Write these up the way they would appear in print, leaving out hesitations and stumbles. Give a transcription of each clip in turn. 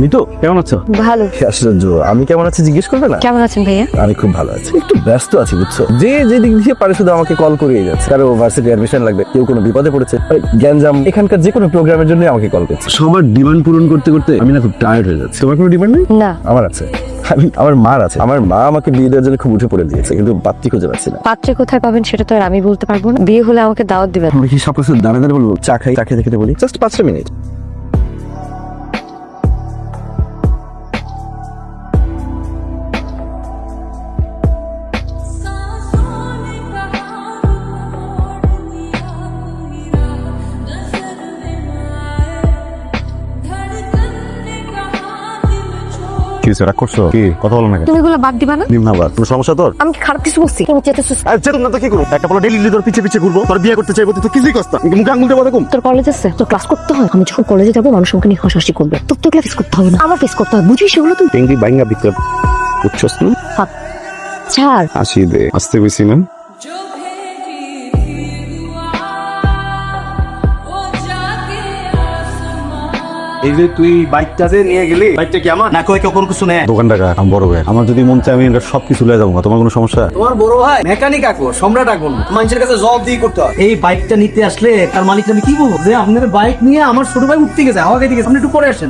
মিতু কেমন আছো? ভালো। আশ্চর্য, আমি কেমন আছি জিজ্ঞেস করবে না? কেমন আছেন ভাইয়া? আমি খুব ভালো আছি, একটু ব্যস্ত আছি বুঝছো। যে দিক দিয়ে পারে শুধু আমাকে কল করিয়ে যাচ্ছে। কারো ভার্সিটি অ্যাডমিশন লাগবে, কেউ কোনো বিপদে পড়েছে, গ্যাঞ্জাম, এখানকার যে কোনো প্রোগ্রামের জন্য আমাকে কল করছে। সবার ডিমান্ড পূরণ করতে করতে আমি না খুব টায়ার্ড হয়ে যাচ্ছি। তোমার কোনো ডিমান্ড নেই? না। আমার আছে। আমার মার আছে। আমার মা আমাকে বিয়ে দেওয়ার জন্য খুব উঠে পড়ে দিয়েছে, কিন্তু পাত্রী খুঁজে পাচ্ছি না। পাত্রে কোথায় পাবেন সেটা তো আর আমি বলতে পারবো না। বিয়ে হলে আমাকে দাওয়াত দিবেন। আমরা কি সব কিছু দাঁড়ে দাঁড়ে বলবো? চা খাই, চা খেতে খেতে বলি, জাস্ট 5 মিনিট। কি রাগ করছো? কি কথা বলো না? তুমি এগুলো বাদ দিবা না? নিম না বাদ। কোনো সমস্যা তোর? আমি কি খারাপ কিছু বলছি? তুমি চেতেছিস? আরে চেতন না তো কি করব? একটা বলো ডেইলি তোর পিছে পিছে ঘুরবো, তোর বিয়ে করতে চাইবো, তুই তো কিছুই করছ না। মুখে আঙুল দিয়ে কথা কম। তোর কলেজ আছে, তোর ক্লাস করতে হয়। আমি যখন কলেজে যাবো মানুষ আমাকে নিয়ে হাসাহাসি করবে। তোর তো ফেস করতে হবে না, আমার ফেস করতে হবে। বুঝিস সেগুলো তুই? টেঙ্গি বাইঙ্গা বিক্রম বুঝছস না? ছাড়। আসি দে, আসতে কইছি না? এই যে তুই বাইকটা যে নিয়ে গেলি, বাইকটা কি আমার না? কই কেউ কোনো কিছু নেয়? দোকান টাকা আমি বড় ভাই, আমার যদি মন চায় আমি এটা সবকিছু লয়ে যাবো। তোমার কোনো সমস্যা? তোমার বড় ভাই মেকানিক আকো, সম্রাট আকো, মানুষের কাছে জবাব দিয়ে করতে হয়। এই বাইকটা নিতে আসলে তার মালিককে আমি কি বলবো যে আপনার বাইক নিয়ে আমার ছোট ভাই উঠতে গেছে, হাওয়া খেতে গেছে, আপনি একটু পরে আসেন।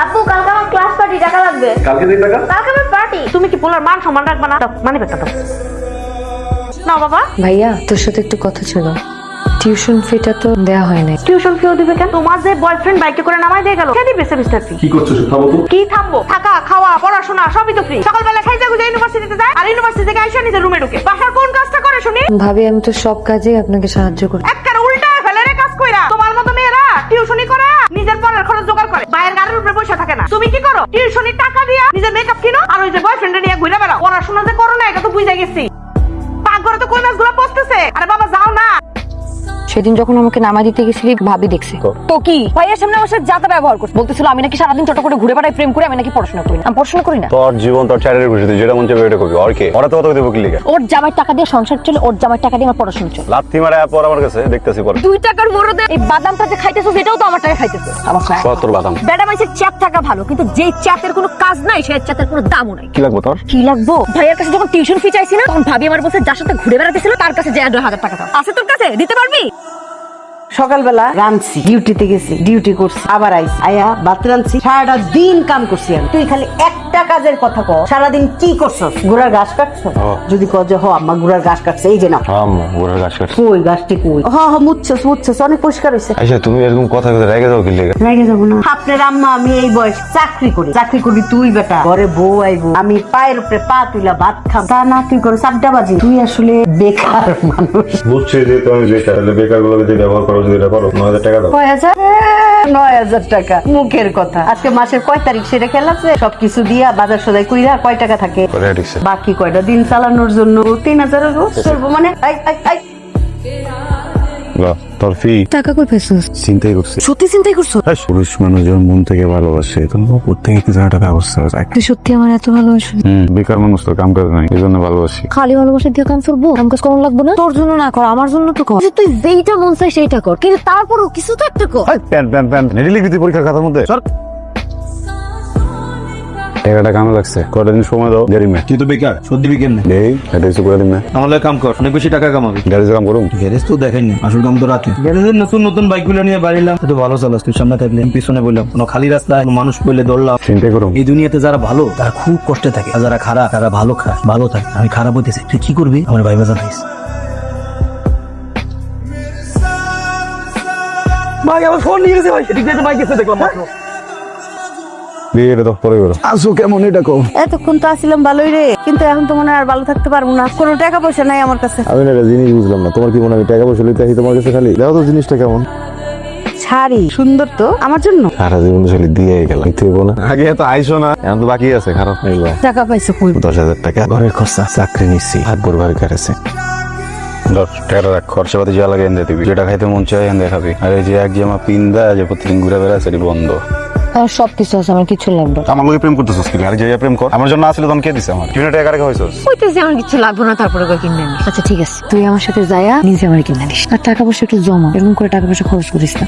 আপু কালকে আমার ক্লাস পার্টি, টাকা লাগবে। কালকে দিন টাকা? কালকে আমার পার্টি। তুমি কি পোলার মান সম্মান রাখবা না? মানে বেটা দাও না বাবা। ভাইয়া তোর সাথে একটু কথা ছিল। টিউশন ফিটা তো দেয়া হয় না। টিউশন ফিও দিবে কেন? তোমার যে বয়ফ্রেন্ড বাইকে করে নামাই দিয়ে গেল, কে দিবে সেমিস্টার ফি? কি করছো থামো তো। কি থামবো? থাকা খাওয়া পড়াশোনা সবই তো ফ্রি। সকালবেলা খাইতে গুজে ইউনিভার্সিটিতে যায়, আর ইউনিভার্সিটি থেকে আইসা নিজের রুমে ঢুকে। বাসার কোন কাজটা করে শুনি? ভাবি আমি তো সব কাজেই আপনাকে সাহায্য করি। একটা উল্টা ফেলে রে কাজ কইরা। তোমার মতো মেয়েরা টিউশনি করে নিজের পড়ার খরচ জোগাড় করে, বাইরের গাড়ির উপরে বসে থাকে না। তুমি কি করো? টিউশনির টাকা দিয়া নিজের মেকআপ কিনো, আর ওই যে বয়ফ্রেন্ডে নিয়ে ঘুরে বেড়াও। পড়াশোনা যে করো না এটা তো বুঝে গেছি। পাকঘরে তো কই মাছগুলো পচতেছে। আরে বাবা যাও না। সেদিন যখন আমাকে নামা দিতে গেছিলি ভাবি দেখছে তো কি ভাইয়ের সামনে আমার সাথে যাতা ব্যবহার করছে। বলতেছিল আমি নাকি সারাদিন ছোট করে ঘুরে বেড়াই, প্রেম করে, আমি নাকি পড়াশোনা করি না। আমি পড়াশোনা করি না। তোর জীবন তোর চাইলের খুশি, তুই যেটা মন চাইবে এটা করবি। আর কি ওরা তো কথা দেবো কি লিখে? ওর জামাই টাকা দিয়ে সংসার চলে, ওর জামাই টাকা দিয়ে আমার পড়াশোনা চলে। লাথি মারা পর আমার কাছে দেখতেছি পরে। 2 টাকার মরদে এই বাদামটা যে খাইতেছো সেটাও তো আমার টাকা খাইতেছো। আমার খায় তোর বাদাম বেটা মাইসের চ্যাপ থাকা ভালো, কিন্তু যেই চ্যাপের কোনো কাজ নাই সেই চ্যাপের কোনো দামও নাই। কি লাগবে তোর? কি লাগবো? ভাইয়ের কাছে যখন টিউশন ফি চাইছি না, তখন ভাবি আমার বলছে যার সাথে ঘুরে বেড়াতেছিল তার কাছে যে 2,000 টাকা দাও। আছে তোর কাছে? দিতে পারবি? সকালবেলা রাঁধছি, ডিউটিতে গেছি, ডিউটি করছি, আবার আইছি, আয়া ভাত রাঁধছি, সারাটা দিন কাম করছি আমি। তুই খালি একটা কাজের কথা কর, সারাদিন কি করছস? ঘোড়ার ঘাস কাটছ? যদি কর যে হ আম্মা ঘোড়ার ঘাস কাটছে, এই যে না ওরা গাছ কাটছে। কই গাছটি কই? মুছছস অনেক পরিষ্কার হয়েছে। আচ্ছা তুমি এরকম কথা কথা রেগে যাও কি লেগে? রেগে যাবো না। আপনার আম্মা আমি এই বয়স চাকরি করি, তুই বেটা ঘরে বউ আইবো, আমি পায়ের উপরে পা তুইলা ভাত খাম, তা না তুই করো চাপডাবাজি। তুই আসলে বেকার মানুষ। বুঝছি যে তুমি বেকার, বেকার গুলো যদি ব্যবহার করো, যদি এটা করো 9,000 টাকা দাও। 9,000 টাকা মুখের কথা। আজকে মাসের কয় তারিখ সেটা খেয়াল আছে? সবকিছু দিয়া বাজার সদাই কইরা কয় টাকা থাকে, বাকি কয়টা দিন চালানোর জন্য 3,000 রোজ চলবো। মানে তোর ফি টাকা কই পেছস? চিন্তাই করছি। সত্যি চিন্তাই করছো? পুরুষ মানুষ যখন মন থেকে ভালোবাসে তখন উপর থেকে কিছু একটা ব্যবস্থা হয়। তুই সত্যি আমার এত ভালোবাসিস? বেকার মানুষ তো কাম কাজ নাই, এই জন্য ভালোবাসি। খালি ভালোবাসা দিয়ে কাম করবো? কাম কাজ করানো লাগবো না? তোর জন্য না কর, আমার জন্য তো কর। তুই যেইটা মন চাই সেইটা কর, কিন্তু তারপরও কিছু তো একটা কর। প্যান নেড়ি লিখবি তুই পরীক্ষার খাতার মধ্যে। টাকাটা কামে লাগছে, কয়টা দিন সময় দাও। দেরি মে তুই তো বেকার, সত্যি বিকেন না। এই এটা কিছু করে দিন না, তাহলে কাম কর, অনেক বেশি টাকা কামাবি। গ্যারেজে কাম করুন। গ্যারেজ তো দেখাইনি, আসল কাম তো রাতে। গ্যারেজের নতুন নতুন বাইকগুলো নিয়ে বাড়িলাম, তো ভালো চালাস। তুই সামনে থাকলে আমি পিছনে বললাম, কোনো খালি রাস্তায় কোনো মানুষ পড়লে দৌড়লাম। চিন্তাই করুন। এই দুনিয়াতে যারা ভালো তারা খুব কষ্টে থাকে, আর যারা খারাপ তারা ভালো থাকে। আমি খারাপ হইতেছি, তুই কি করবি আমার ভাই বাজার নাইস। ভাই আমার ফোন নিয়ে গেছে ভাই, এদিক দিয়ে বাইক গেছে দেখলাম মাত্র। বিয়েটা তো পরে করো। আসো কেমন এটা কম? এতক্ষণ তো আসছিলাম ভালোই রে, কিন্তু এখন তো মনে হয় আর ভালো থাকতে পারবো না। কোনো টাকা পয়সা নাই আমার কাছে। আমি না একটা জিনিস বুঝলাম না, তোমার কি মনে হয় আমি টাকা পয়সা লইতে আসি তোমার কাছে? খালি দেখো তো জিনিসটা কেমন। শাড়ি সুন্দর তো আমার জন্য। সারা জীবন তো খালি দিয়ে গেলাম, না আগে এত আইসো না, এখন তো বাকি আছে। খারাপ নেইবা টাকা পাইছো কই? 10,000 টাকা ঘরের খরচা, চাকরি নিচ্ছি, আর বরবার কাছে 10 টাকা রাখ। খরচাপাতি যা লাগে এনে দিবি, যেটা খাইতে মন চাই এনে খাবি। আর এই যে এক জামা পিন্দা যে প্রতিদিন ঘুরে বেড়াচ্ছে এটি বন্ধ। আর সবকিছু আছে, আমার কিছু লাগবে। আমার লোকে প্রেম করতেছিস কি? আর যে প্রেম কর, আমার জন্য আসলে তখন কে দিছে? আমার কিনে টাকা রেখা হইছস? কইতেছি আমার কিছু লাগবে না, তারপরে কই কিনে নিস। আচ্ছা ঠিক আছে, তুই আমার সাথে যায়া নিজে আমার কিনে নিস। আর টাকা পয়সা একটু জমা, এরকম করে টাকা পয়সা খরচ করিস না।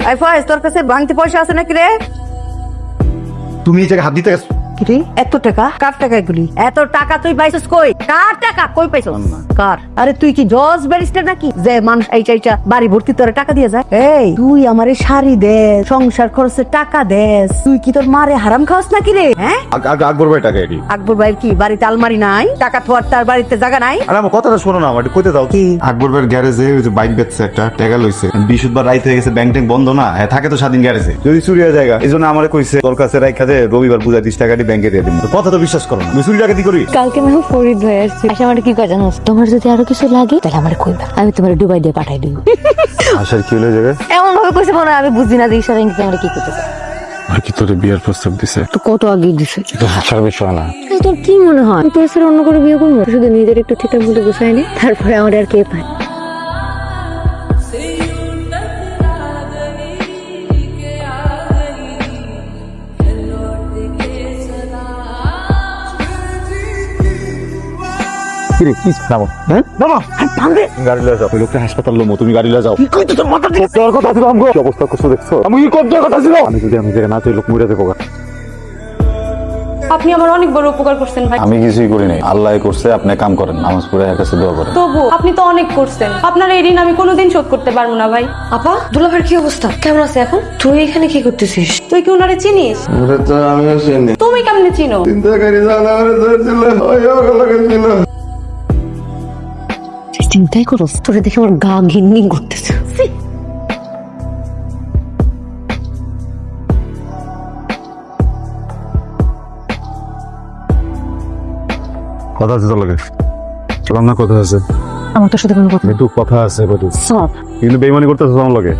আই ফয়েজ তোর কাছে ভাঙতি পয়সা আছে নাকি রে? তুমি এই জায়গায় হাত দিতে গেছো? কিরে এত টাকা? কার টাকা এগুলি? এত টাকা তুই পাইছিস কই? কার টাকা কই পাইছিস? কার? আরে তুই কি জজ ব্যারিস্টার নাকি যে মানুষ এইটা বাড়ি ভর্তি তোরে টাকা দিয়ে যায়? এই তুই আমারে শাড়ি দে, সংসার খরচের টাকা দেস, তুই কি তোর মারে হারাম খাওয়াস নাকি রে? হ্যাঁ আকবর ভাই টাকা এটি। আকবর ভাইয়ের কি বাড়িতে আলমারি নাই? টাকা থোয়ার তার বাড়িতে জায়গা নাই? আরে আমার কথাটা শোনো না, আমার একটু কইতে দাও। কি? আকবর ভাইয়ের গ্যারেজে ওই যে বাইক বেচছে একটা, টাকা লইছে, বৃহস্পতিবার রাইত হয়ে গেছে, ব্যাংক ট্যাঙ্ক বন্ধ না, হ্যাঁ থাকে তো স্বাধীন গ্যারেজে, যদি চুরি হয়ে যায় এই জন্য আমার কইছে তোর কাছে রাইখা দে, রবিবার বুঝা 30 টাকা দিয়ে ব্যাংকে দিয়ে দিন। কথা তো বিশ্বাস করো না, আমি চুরি ডাকাতি করি? কালকে আমি ফরিদ হয়ে আসছি, আচ্ছা আমার কি কাজ জানো? তোমার যদি আরো কিছু লাগে তাহলে আমার কইবা, আমি তোমার দুবাই দিয়ে পাঠাই দিব। আসার কি হলো জায়গায়? এমন ভাবে কইছে মনে হয় আমি বুঝি না যে ইশারা ইঙ্গিতে আমরা কি করতেছে। আর কি তোর বিয়ের প্রস্তাব দিছে? তো কত আগে দিছে। তো হাসার বিষয় না। তোর কি মনে হয় তোর সাথে অন্য করে বিয়ে করবো? শুধু নিজের একটু ঠিকঠাক মতো গুছাই নি, তারপরে আমার আর কে পায়। কিরে কি নামো? হ্যাঁ নামো, গাড়ি লয়ে যাও। ওই লোকটা হাসপাতাল লোমো, তুমি গাড়ি লয়ে যাও। কি কইতে তোর মাথা ঠিক আছে? কথা ছিল আমগো, কি অবস্থা করছো দেখছো? আমি কি করতে কথা ছিল? আমি যদি আমি জায়গা না তো লোক মরে যাবো। আপনি আমার অনেক বড় উপকার করছেন ভাই। আমি কিছুই করি নাই, আল্লাহ করছে, আপনি কাম করেন, নামাজ পড়ে এর কাছে দোয়া করেন। তবু আপনি তো অনেক করছেন, আপনার এই ঋণ আমি কোনোদিন শোধ করতে পারবো না ভাই। আপা দুলাভাইয়ের কি অবস্থা, কেমন আছে এখন? তুই এখানে কি করতেছিস? তুই কি ওনারে চিনিস? আমিও চিনি। তুমি কেমনে চিনো? চিন্তাকারী জানা আমার ধরছিল, লাগাইছিল। চিন্তাই করো, তোরে দেখে আমার গা ঘিন্নি করতেছে। কথা আছে তোর লাগে? চলাম না, কথা আছে। আমার তোর সাথে কোনো কথা একটু কথা আছে বটু, সব। কিন্তু বেইমানি করতেছ আমার লাগে।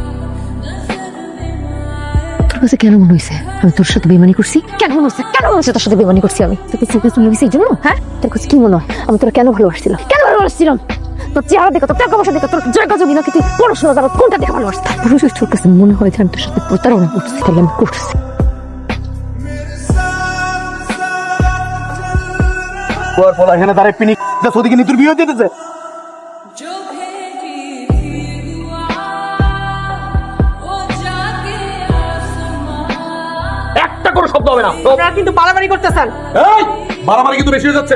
তোর কাছে কেন মনে হয়েছে আমি তোর সাথে বেমানি করছি? কেন মনে হচ্ছে, কেন মনে হচ্ছে তোর সাথে বেমানি করছি আমি? তোকে সিরিয়াস মনে হয়েছে এই জন্য? হ্যাঁ তোর কাছে কি মনে হয় আমি তোর কেন ভালোবাসছিলাম? কেন ভালোবাসছিলাম? তোর চেহারা দেখো, তোর টাকা পয়সা দেখো, তোর জায়গা জমি নাকি তুই পড়াশোনা জানো, কোনটা দেখে ভালোবাসছি? তারপরে তোর কাছে মনে হয় যে আমি তোর সাথে প্রতারণা করছি, তাহলে আমি করছি। এখানে দাঁড়ায় পিনিক ওদিকে নিতুর বিয়ে দিতেছে। একটা কোনো শব্দ হবে না। আপনারা কিন্তু বাড়াবাড়ি করতেছেন। এই বাড়াবাড়ি কিন্তু বেশি হয়ে যাচ্ছে।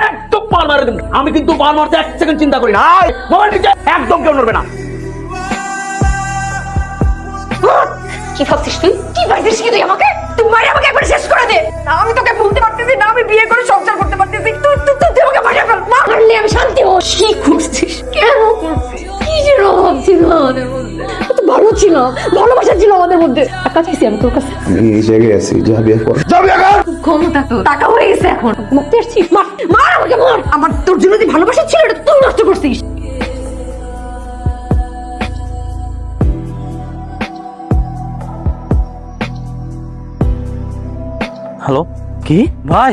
একদম পার মারে দেব, আমি কিন্তু পার মারতে 1 সেকেন্ড চিন্তা করি না। এই মোবাইল নিচে, একদম কেউ নড়বে না। কি ভাবছিস তুই? কি ভাবছিস কি তুই আমাকে? তুই মারি আমাকে একবার শেষ করে দে। না আমি তোকে ভুলতে পারতেছি না, আমি বিয়ে করে সংসার করতে পারতেছি। তুই আমাকে মারিয়ে ফেল। মারলে আমি শান্তি হব। কি করছিস? কেন করছিস? কি যে রকম ছিল আমাদের মধ্যে, কত ভালো ছিল, ভালোবাসা ছিল আমাদের মধ্যে। টাকা চাইছি আমি তোর কাছে, আমি এই জায়গায় আছি, যা বিয়ে কর। ক্ষমতা তোর, টাকা হয়ে গেছে এখন। মুক্তি আসছিস, মার মার আমাকে মার। আমার তোর জন্য যে ভালোবাসা ছিল এটা তুই নষ্ট করছিস। হ্যালো, কি ভাই?